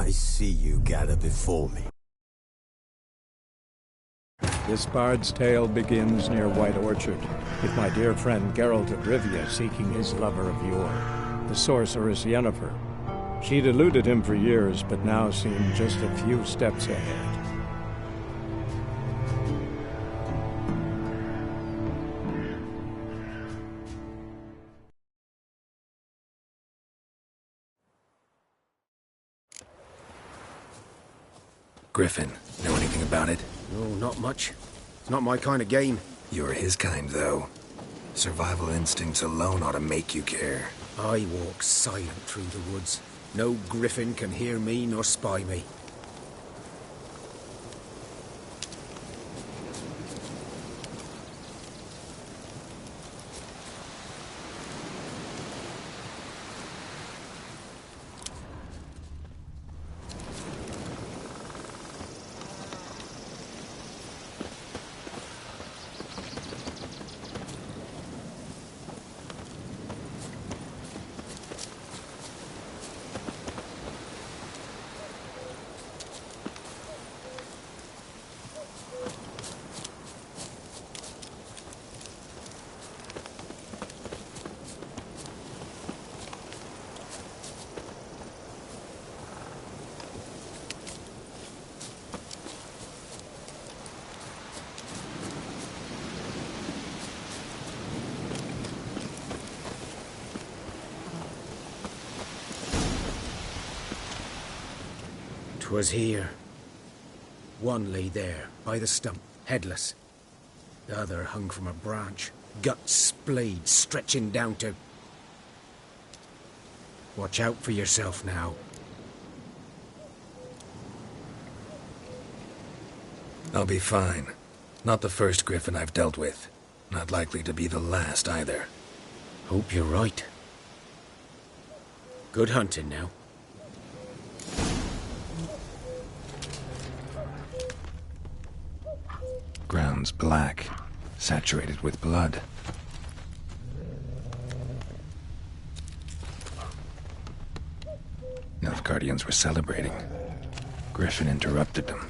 I see you gather before me. This bard's tale begins near White Orchard, with my dear friend Geralt of Rivia seeking his lover of yore, the sorceress Yennefer. She'd eluded him for years, but now seemed just a few steps ahead. Griffin, know anything about it? No, not much. It's not my kind of game. You're his kind, though. Survival instincts alone ought to make you care. I walk silent through the woods. No griffin can hear me nor spy me. 'Twas here. One lay there, by the stump, headless. The other hung from a branch, guts splayed, stretching down to... Watch out for yourself now. I'll be fine. Not the first griffin I've dealt with. Not likely to be the last, either. Hope you're right. Good hunting now. Ground's black, saturated with blood. Nilfgaardians were celebrating. Griffin interrupted them.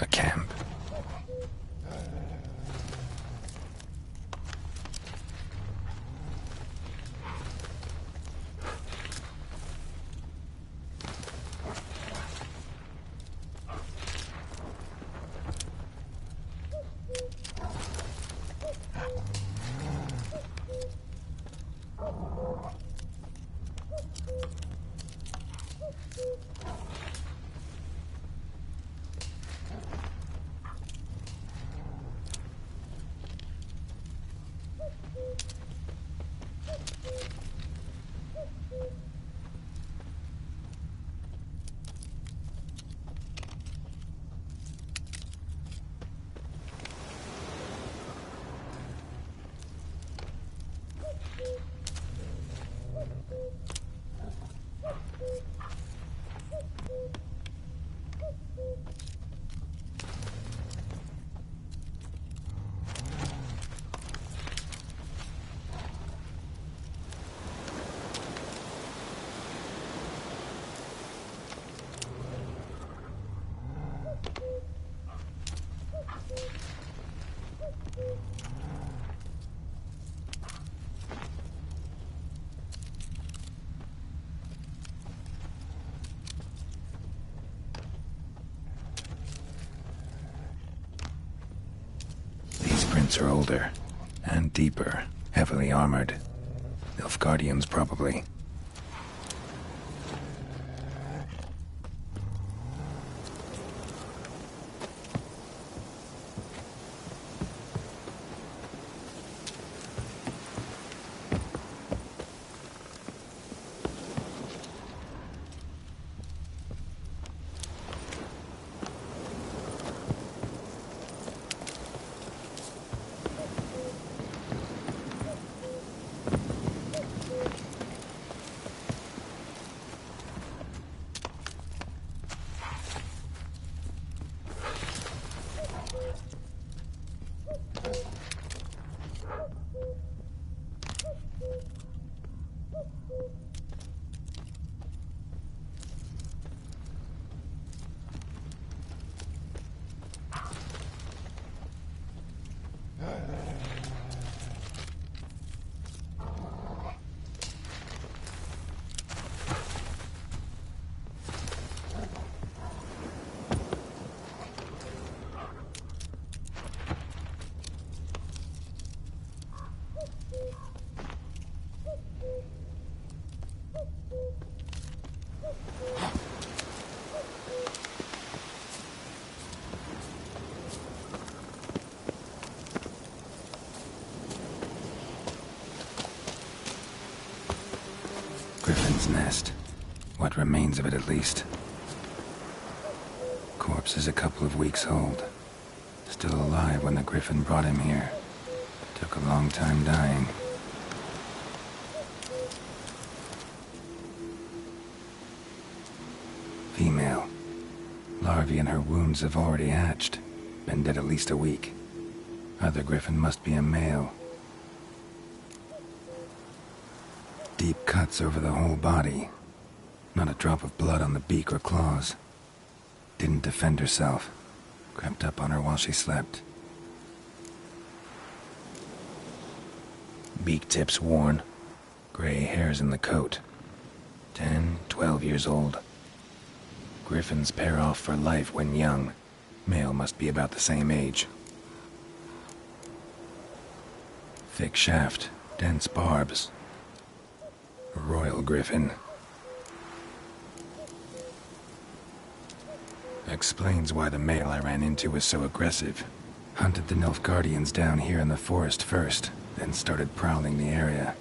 A camp. Footprints are older and deeper, heavily armored. Nilfgaardians, probably. Griffin's nest. What remains of it, at least. Corpse is a couple of weeks old. Still alive when the Griffin brought him here. Took a long time dying. Female. Larvae in her wounds have already hatched. Been dead at least a week. Other Griffin must be a male. Deep cuts over the whole body. Not a drop of blood on the beak or claws. Didn't defend herself. Crept up on her while she slept. Beak tips worn. Gray hairs in the coat. 10, 12 years old. Griffins pair off for life when young. Male must be about the same age. Thick shaft, dense barbs. Royal Griffin. Explains why the male I ran into was so aggressive. Hunted the Nilfgaardians down here in the forest first, then started prowling the area.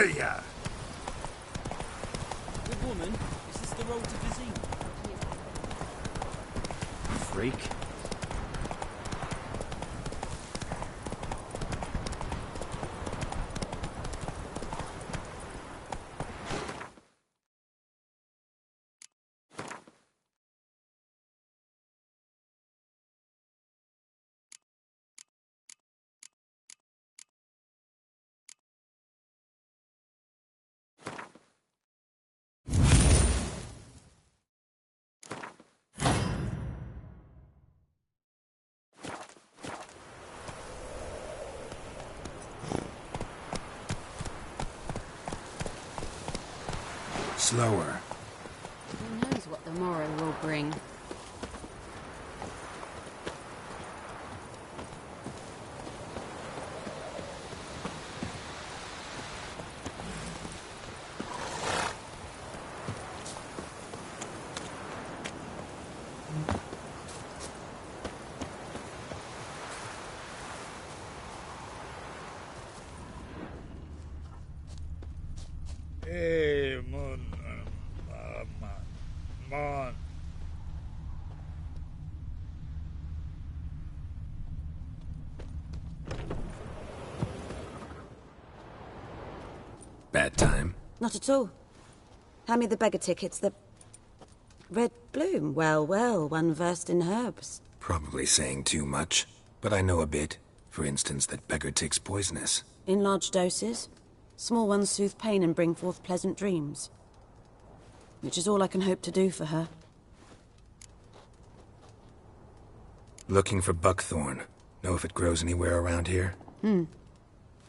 Hey-ya! Good woman, is this the road to Vizine? Freak. Slower. Who knows what the morrow will bring? Hey, Mon. Bad time. Not at all. Hand me the beggar tickets, the... Red bloom. Well, well, one versed in herbs. Probably saying too much, but I know a bit. For instance, that beggar tick's poisonous. In large doses. Small ones soothe pain and bring forth pleasant dreams. Which is all I can hope to do for her. Looking for buckthorn. Know if it grows anywhere around here?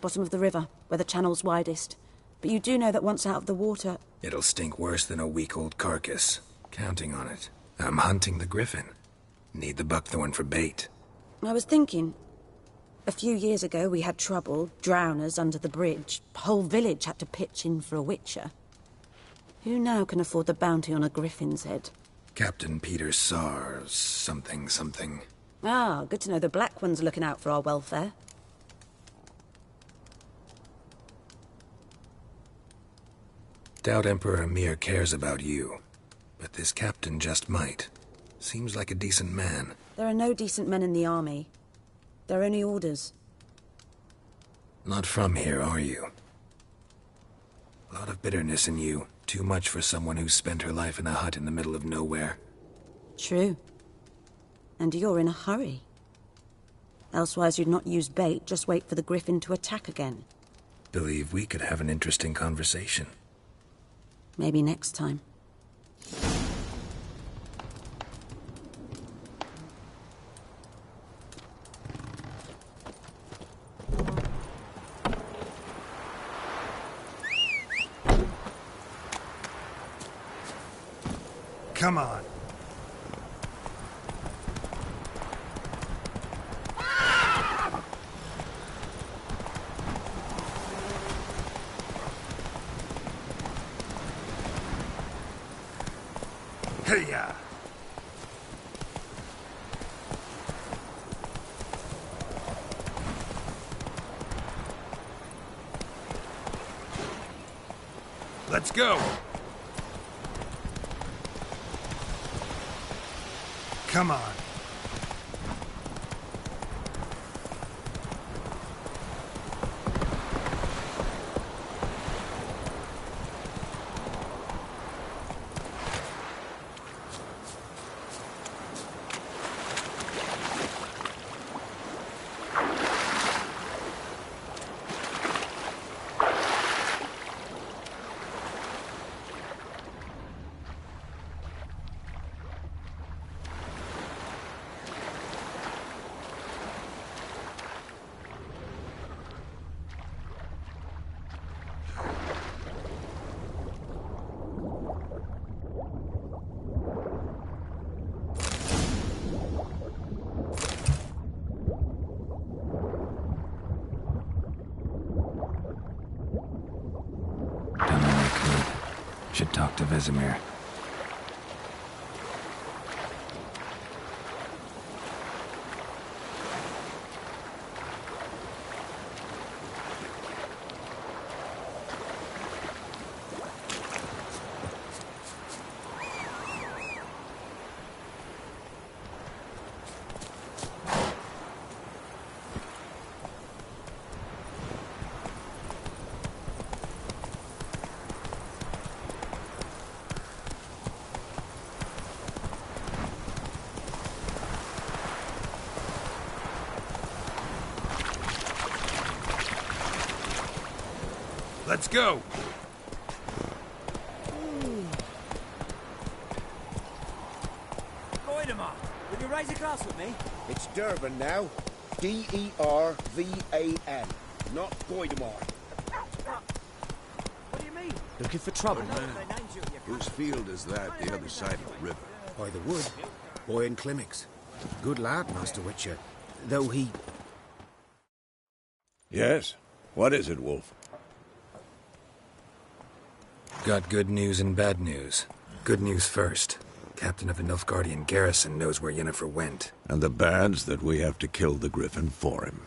Bottom of the river, where the channel's widest. But you do know that once out of the water... It'll stink worse than a week-old carcass. Counting on it. I'm hunting the griffin. Need the buckthorn for bait. I was thinking... A few years ago we had trouble, drowners under the bridge. Whole village had to pitch in for a witcher. Who now can afford the bounty on a griffin's head? Captain Peter Sar... something. Ah, good to know the Black One's looking out for our welfare. Doubt Emperor Emir cares about you. But this captain just might. Seems like a decent man. There are no decent men in the army. They're only orders. Not from here, are you? A lot of bitterness in you. Too much for someone who spent her life in a hut in the middle of nowhere. True. And you're in a hurry. Elsewise you'd not use bait, just wait for the griffin to attack again. Believe we could have an interesting conversation. Maybe next time. Come on. Hey-ya! Let's go! Come on. Should talk to Vesemir. Let's go. Goidemar, will you raise a glass with me? It's Durban now. D-E-R-V-A-N. Not Goidemar. What do you mean? Looking for trouble? Whose field is that, the other side of the river? By the wood. Boy in Climmix. Good lad, Master Witcher. Though he... Yes? What is it, Wolf? Got good news and bad news. Good news first. Captain of the Nilfgaardian garrison knows where Yennefer went. And the bad's that we have to kill the Griffin for him.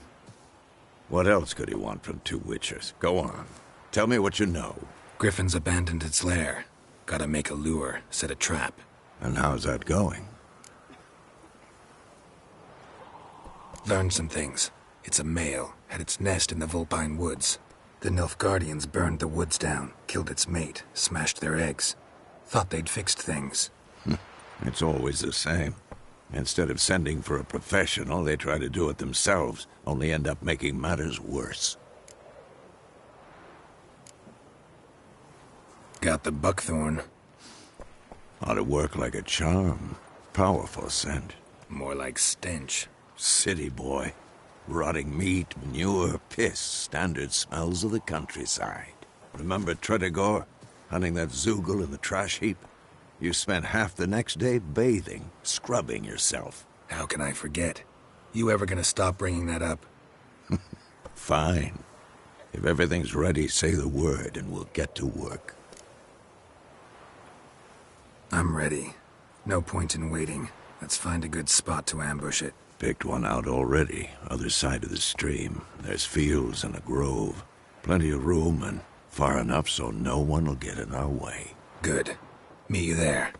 What else could he want from two Witchers? Go on. Tell me what you know. Griffin's abandoned its lair. Gotta make a lure, set a trap. And how's that going? Learned some things. It's a male, had its nest in the Vulpine Woods. The Nilfgaardians burned the woods down, killed its mate, smashed their eggs. Thought they'd fixed things. It's always the same. Instead of sending for a professional, they try to do it themselves, only end up making matters worse. Got the buckthorn. Ought to work like a charm. Powerful scent. More like stench. City boy. Rotting meat, manure, piss, standard smells of the countryside. Remember Tretogor? Hunting that Zoogle in the trash heap? You spent half the next day bathing, scrubbing yourself. How can I forget? You ever gonna stop bringing that up? Fine. If everything's ready, say the word and we'll get to work. I'm ready. No point in waiting. Let's find a good spot to ambush it. Picked one out already, other side of the stream. There's fields and a grove. Plenty of room and far enough so no one will get in our way. Good. Meet you there.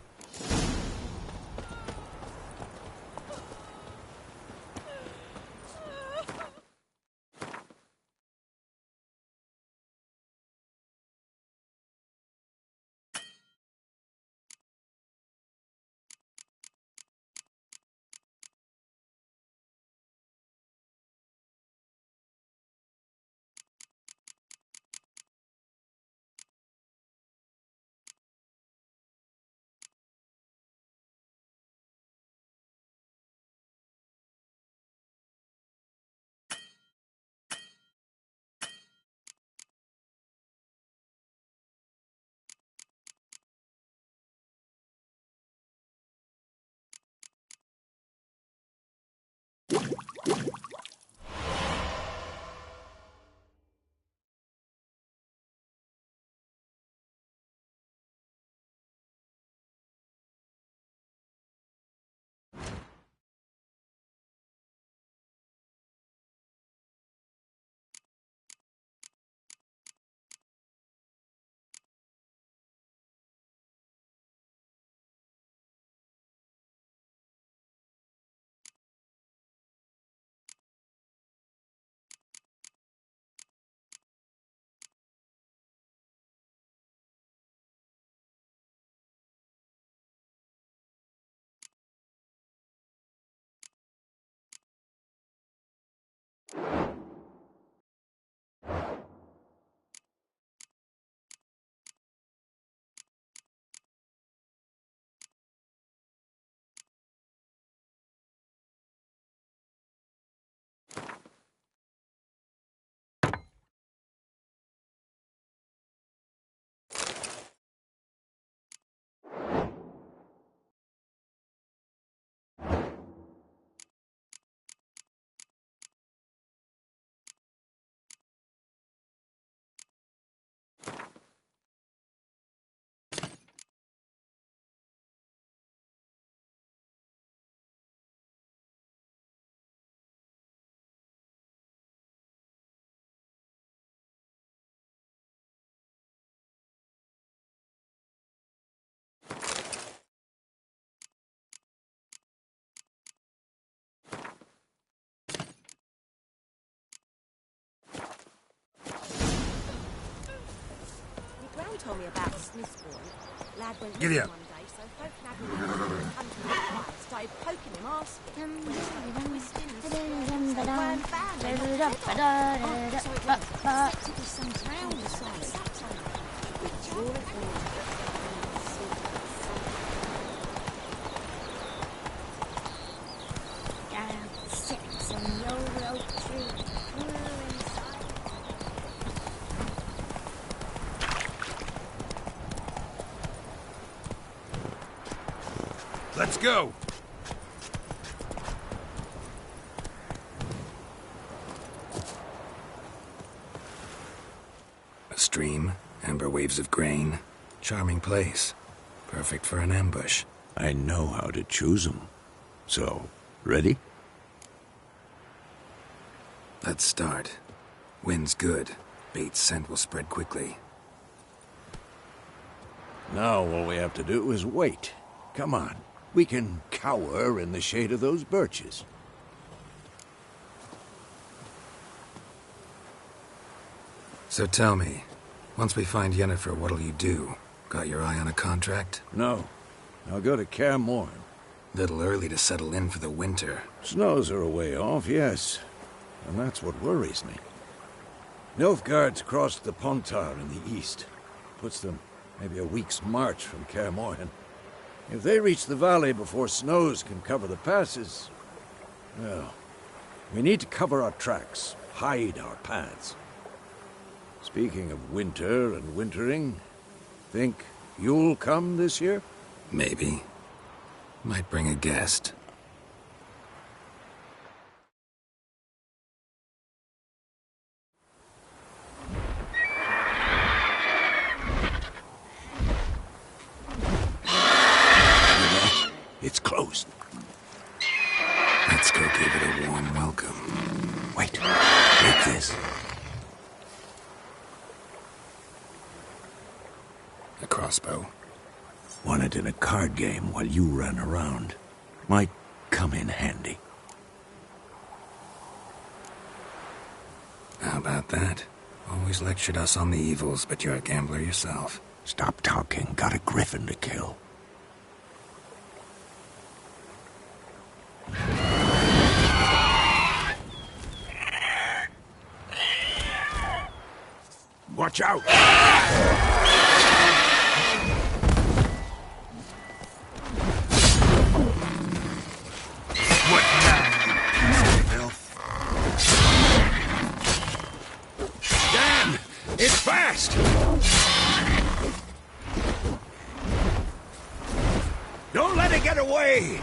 Told me about Smithbourne. Lad went Giddy up. one day, so folk nagging him under the fire, started poking him, asking. So it was expected as some drowned asylum. Let's go! A stream, amber waves of grain. Charming place. Perfect for an ambush. I know how to choose 'em. So, ready? Let's start. Wind's good. Bait's scent will spread quickly. Now all we have to do is wait. Come on. We can cower in the shade of those birches. So tell me, once we find Yennefer, what'll you do? Got your eye on a contract? No. I'll go to Kaer Morhen. Little early to settle in for the winter. Snows are a way off, yes. And that's what worries me. Nilfgaard's crossed the Pontar in the east. Puts them maybe a week's march from Kaer Morhen. If they reach the valley before snows can cover the passes... well, we need to cover our tracks, hide our paths. Speaking of winter and wintering, think you'll come this year? Maybe. Might bring a guest. It's closed. Let's go give it a warm welcome. Wait, take this. A crossbow. Won it in a card game while you ran around. Might come in handy. How about that? Always lectured us on the evils, but you're a gambler yourself. Stop talking. Got a griffin to kill. Watch out! What now, you piece of filth? Damn! It's fast! Don't let it get away!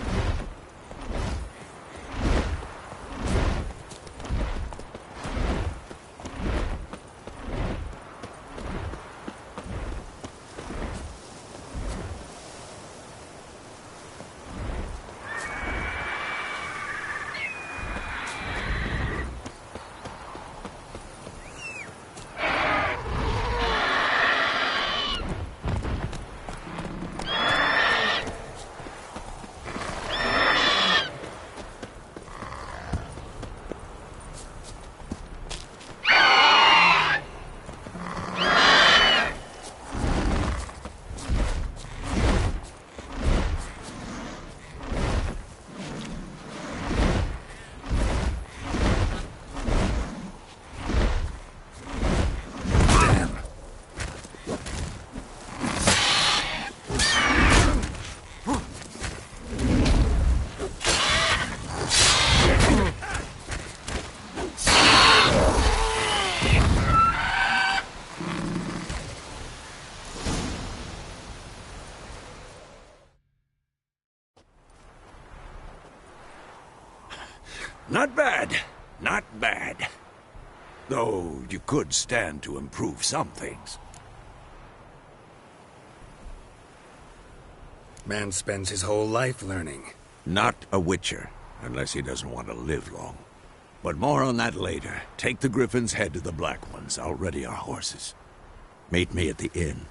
Not bad. Not bad. Though you could stand to improve some things. Man spends his whole life learning. Not a witcher, unless he doesn't want to live long. But more on that later. Take the Griffin's head to the Black Ones. I'll ready our horses. Meet me at the inn.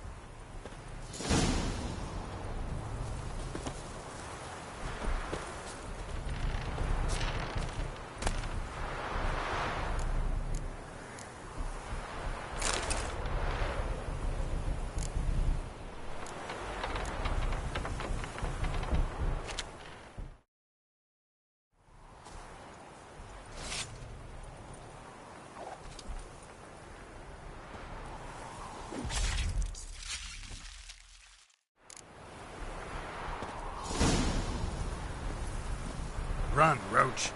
Run, Roach.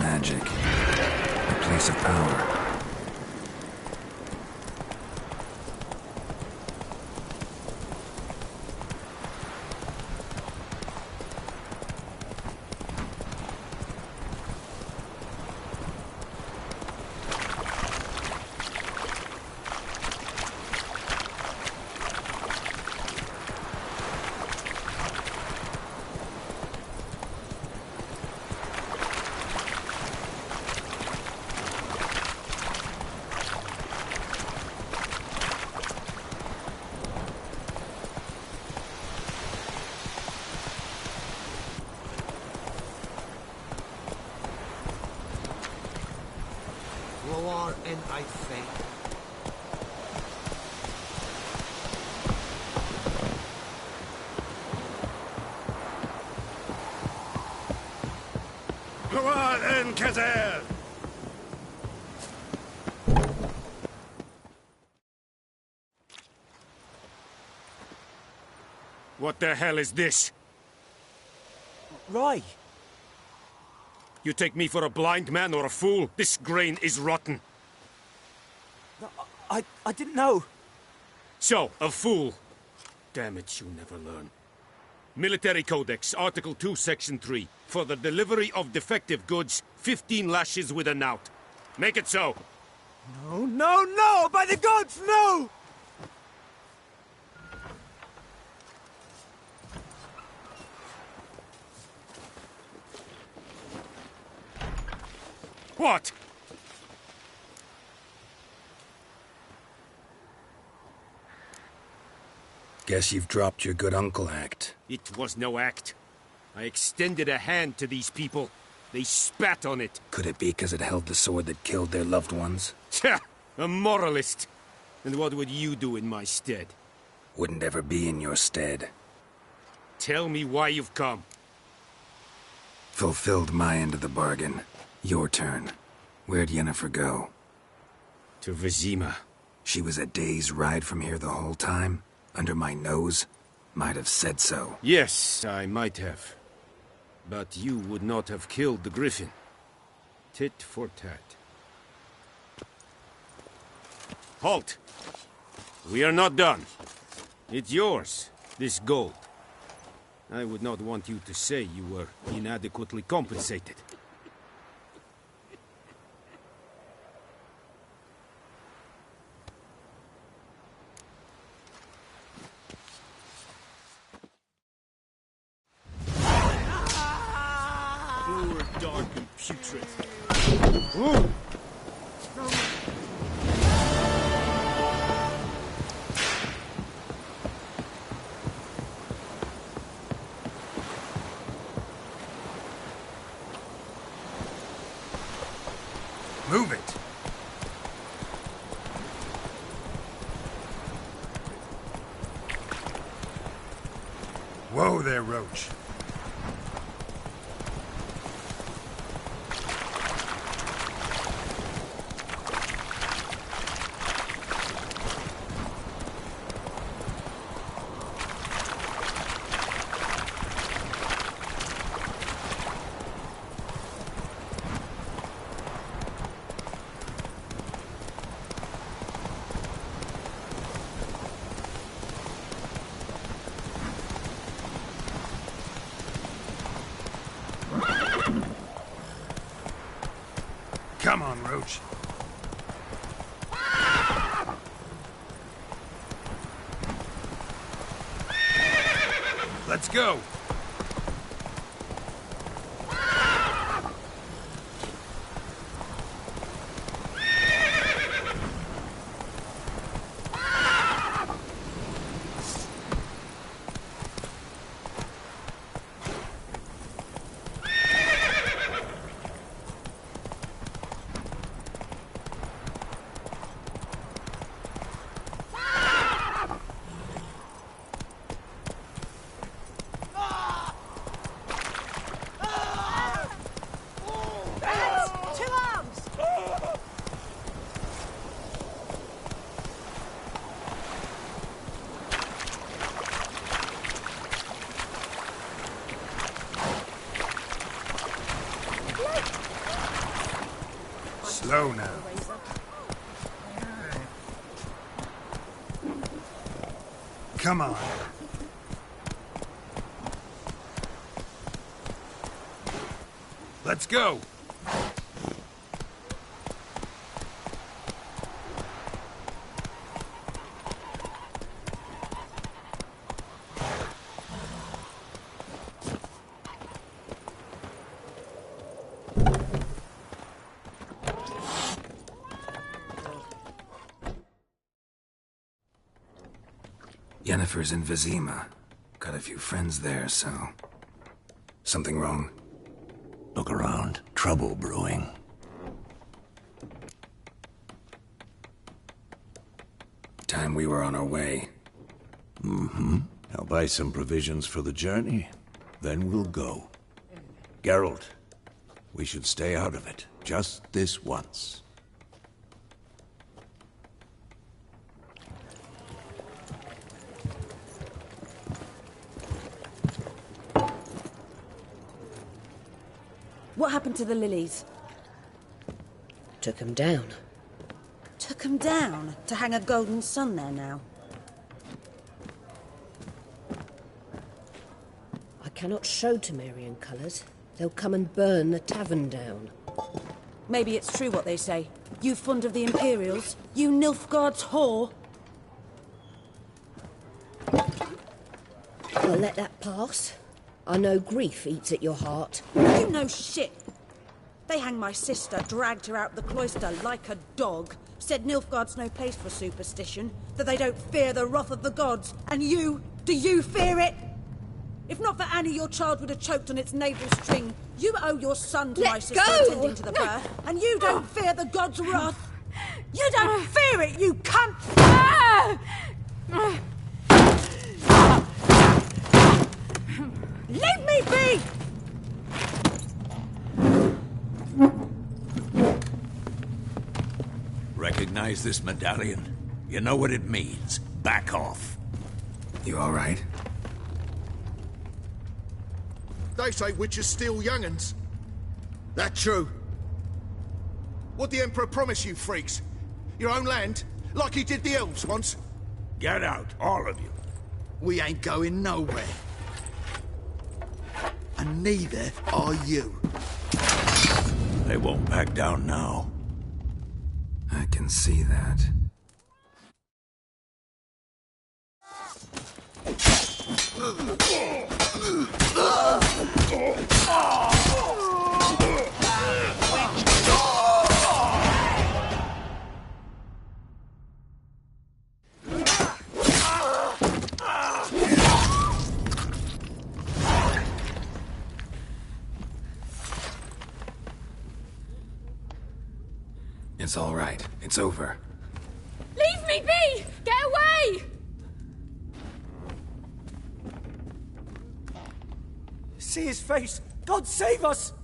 Magic. A place of power. And I think. Go on, and Kazer! What the hell is this? Right. You take me for a blind man or a fool? This grain is rotten. No, I didn't know. So, a fool. Damn it, you never learn. Military Codex, Article 2, Section 3. For the delivery of defective goods, 15 lashes with a knout. Make it so. No, no, no! By the gods, no! What? Guess you've dropped your good uncle act. It was no act. I extended a hand to these people. They spat on it. Could it be because it held the sword that killed their loved ones? Tja, a moralist. And what would you do in my stead? Wouldn't ever be in your stead. Tell me why you've come. Fulfilled my end of the bargain. Your turn. Where'd Yennefer go? To Vizima. She was a day's ride from here the whole time? Under my nose? Might have said so. Yes, I might have. But you would not have killed the griffin. Tit for tat. Halt! We are not done. It's yours, this gold. I would not want you to say you were inadequately compensated. Dark and putrid. Ooh. Move it! Whoa there, Roach. Come on, Roach. Let's go. Slow now. Come on. Let's go. Yennefer's in Vizima. Got a few friends there, so... Something wrong? Look around. Trouble brewing. Time we were on our way. Mm-hmm. I'll buy some provisions for the journey. Then we'll go. Geralt, we should stay out of it. Just this once. What happened to the lilies? Took 'em down. Took 'em down to hang a golden sun there now. I cannot show Temerian colours. They'll come and burn the tavern down. Maybe it's true what they say. You fond of the Imperials? You Nilfgaard's whore? I'll let that pass. I know grief eats at your heart. You know shit. They hanged my sister, dragged her out the cloister like a dog. Said Nilfgaard's no place for superstition, that they don't fear the wrath of the gods. And you? Do you fear it? If not for Annie, your child would have choked on its navel string. You owe your son to my sister attending to the birth, and you don't fear the gods' wrath. You don't fear it, you cunt! Leave me be! Recognize this medallion? You know what it means. Back off. You all right? They say witches steal young'uns. That true? What the Emperor promise you, freaks? Your own land? Like he did the elves once? Get out, all of you. We ain't going nowhere. And neither are you. They won't back down now. I can see that. It's all right. It's over. Leave me be! Get away! See his face! God save us!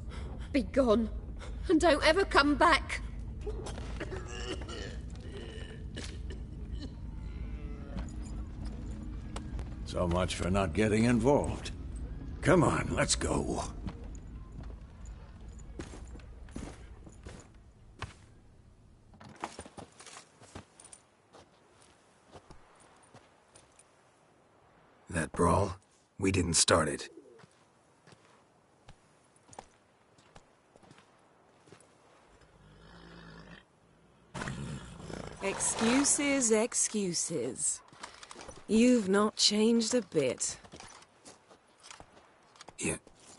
Be gone. And don't ever come back. So much for not getting involved. Come on, let's go. That brawl, we didn't start it. Excuses, excuses. You've not changed a bit.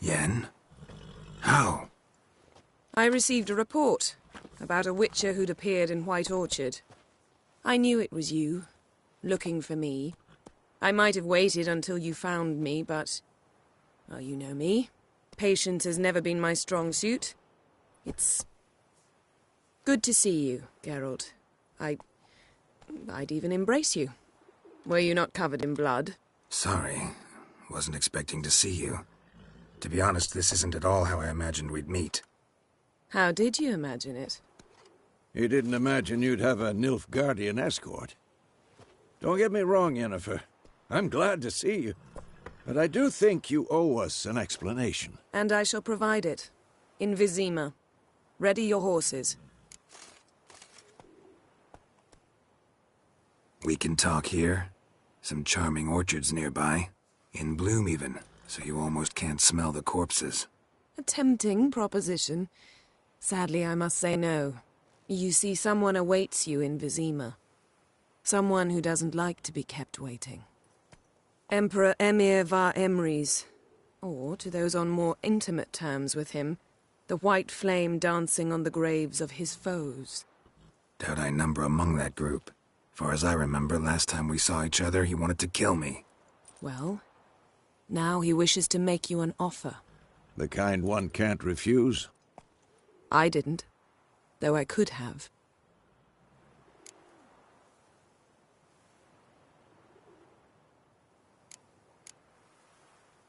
Yen? How? I received a report about a witcher who'd appeared in White Orchard. I knew it was you, looking for me. I might have waited until you found me, but... well, you know me. Patience has never been my strong suit. It's... good to see you, Geralt. I'd even embrace you. Were you not covered in blood? Sorry. Wasn't expecting to see you. To be honest, this isn't at all how I imagined we'd meet. How did you imagine it? You didn't imagine you'd have a Nilfgaardian escort. Don't get me wrong, Yennefer. I'm glad to see you. But I do think you owe us an explanation. And I shall provide it. In Vizima. Ready your horses. We can talk here. Some charming orchards nearby. In bloom even, so you almost can't smell the corpses. A tempting proposition. Sadly, I must say no. You see, someone awaits you in Vizima. Someone who doesn't like to be kept waiting. Emperor Emir var Emrys. Or, to those on more intimate terms with him, the white flame dancing on the graves of his foes. Doubt I number among that group. Far as I remember, last time we saw each other, he wanted to kill me. Well, now he wishes to make you an offer. The kind one can't refuse? I didn't, though I could have.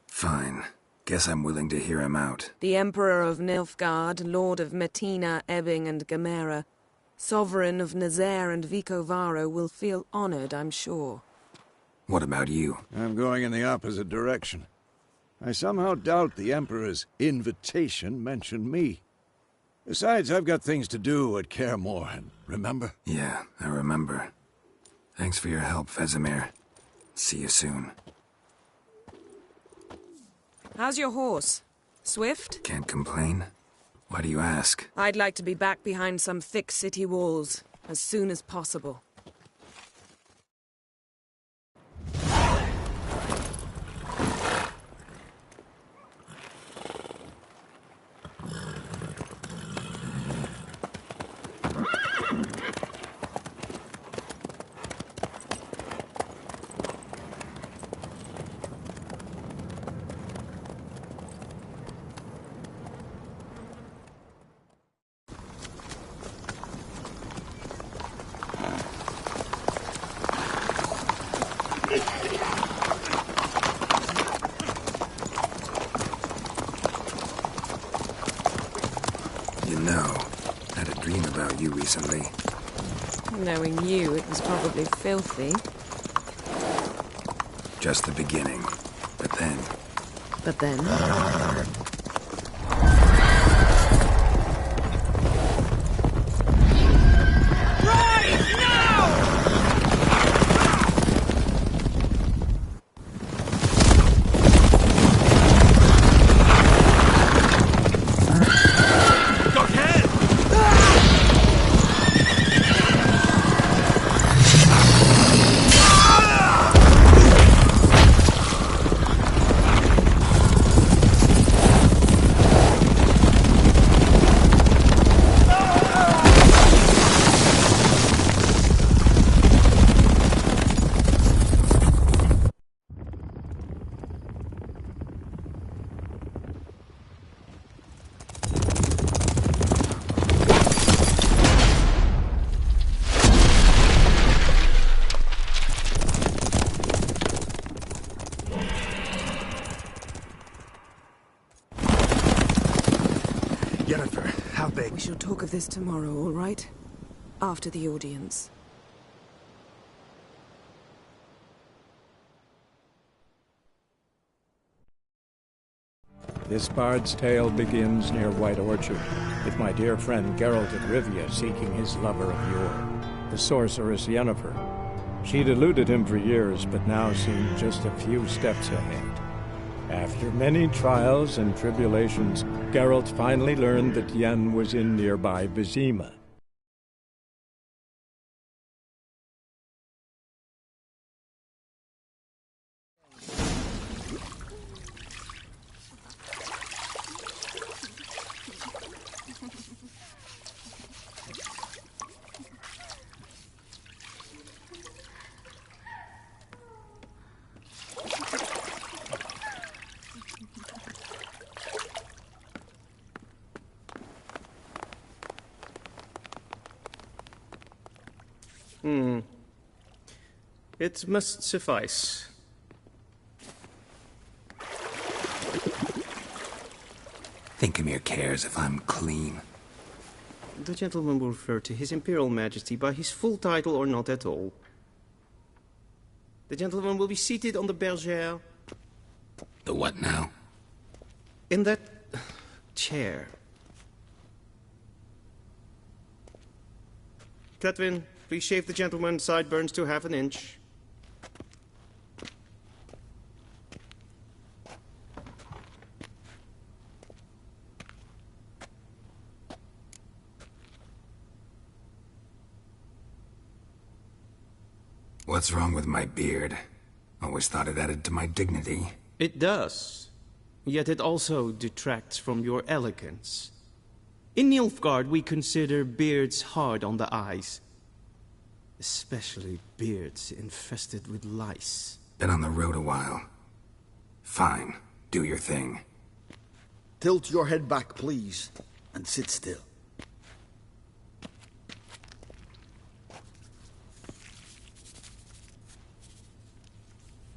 Fine. Guess I'm willing to hear him out. The Emperor of Nilfgaard, Lord of Metina, Ebbing and Gamera, Sovereign of Nazaire and Vicovaro will feel honored, I'm sure. What about you? I'm going in the opposite direction. I somehow doubt the Emperor's invitation mentioned me. Besides, I've got things to do at Kaer Morhen, remember? Yeah, I remember. Thanks for your help, Vesemir. See you soon. How's your horse? Swift? Can't complain. Why do you ask? I'd like to be back behind some thick city walls as soon as possible. You know, I had a dream about you recently. Knowing you, it was probably filthy. Just the beginning. But then... But then? We shall talk of this tomorrow, all right? After the audience. This bard's tale begins near White Orchard, with my dear friend Geralt of Rivia seeking his lover of yore, the sorceress Yennefer. She'd eluded him for years, but now seemed just a few steps ahead. After many trials and tribulations, Geralt finally learned that Yen was in nearby Vizima. It must suffice. Thinkemere cares if I'm clean. The gentleman will refer to His Imperial Majesty by his full title or not at all. The gentleman will be seated on the bergère. The what now? In that chair. Catwin, Please shave the gentleman's sideburns to half an inch. What's wrong with my beard? Always thought it added to my dignity. It does. Yet it also detracts from your elegance. In Nilfgaard, we consider beards hard on the eyes. Especially beards infested with lice. Been on the road a while. Fine. Do your thing. Tilt your head back, please, and sit still.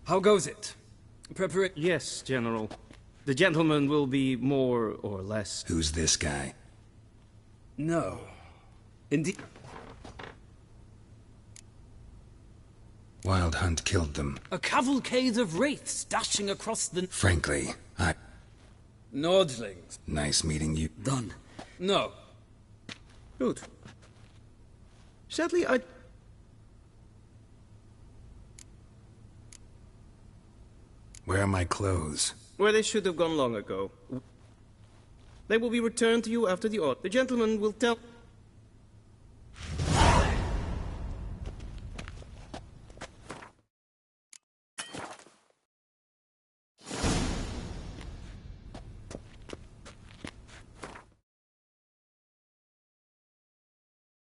How goes it? Yes, General. The gentleman will be more or less... Who's this guy? No. Indeed... Wild Hunt killed them. A cavalcade of wraiths dashing across the... Frankly, Nordlings. Nice meeting you. Done. No. Good. Sadly, Where are my clothes? Where they should have gone long ago. They will be returned to you after the audit. The gentleman will tell...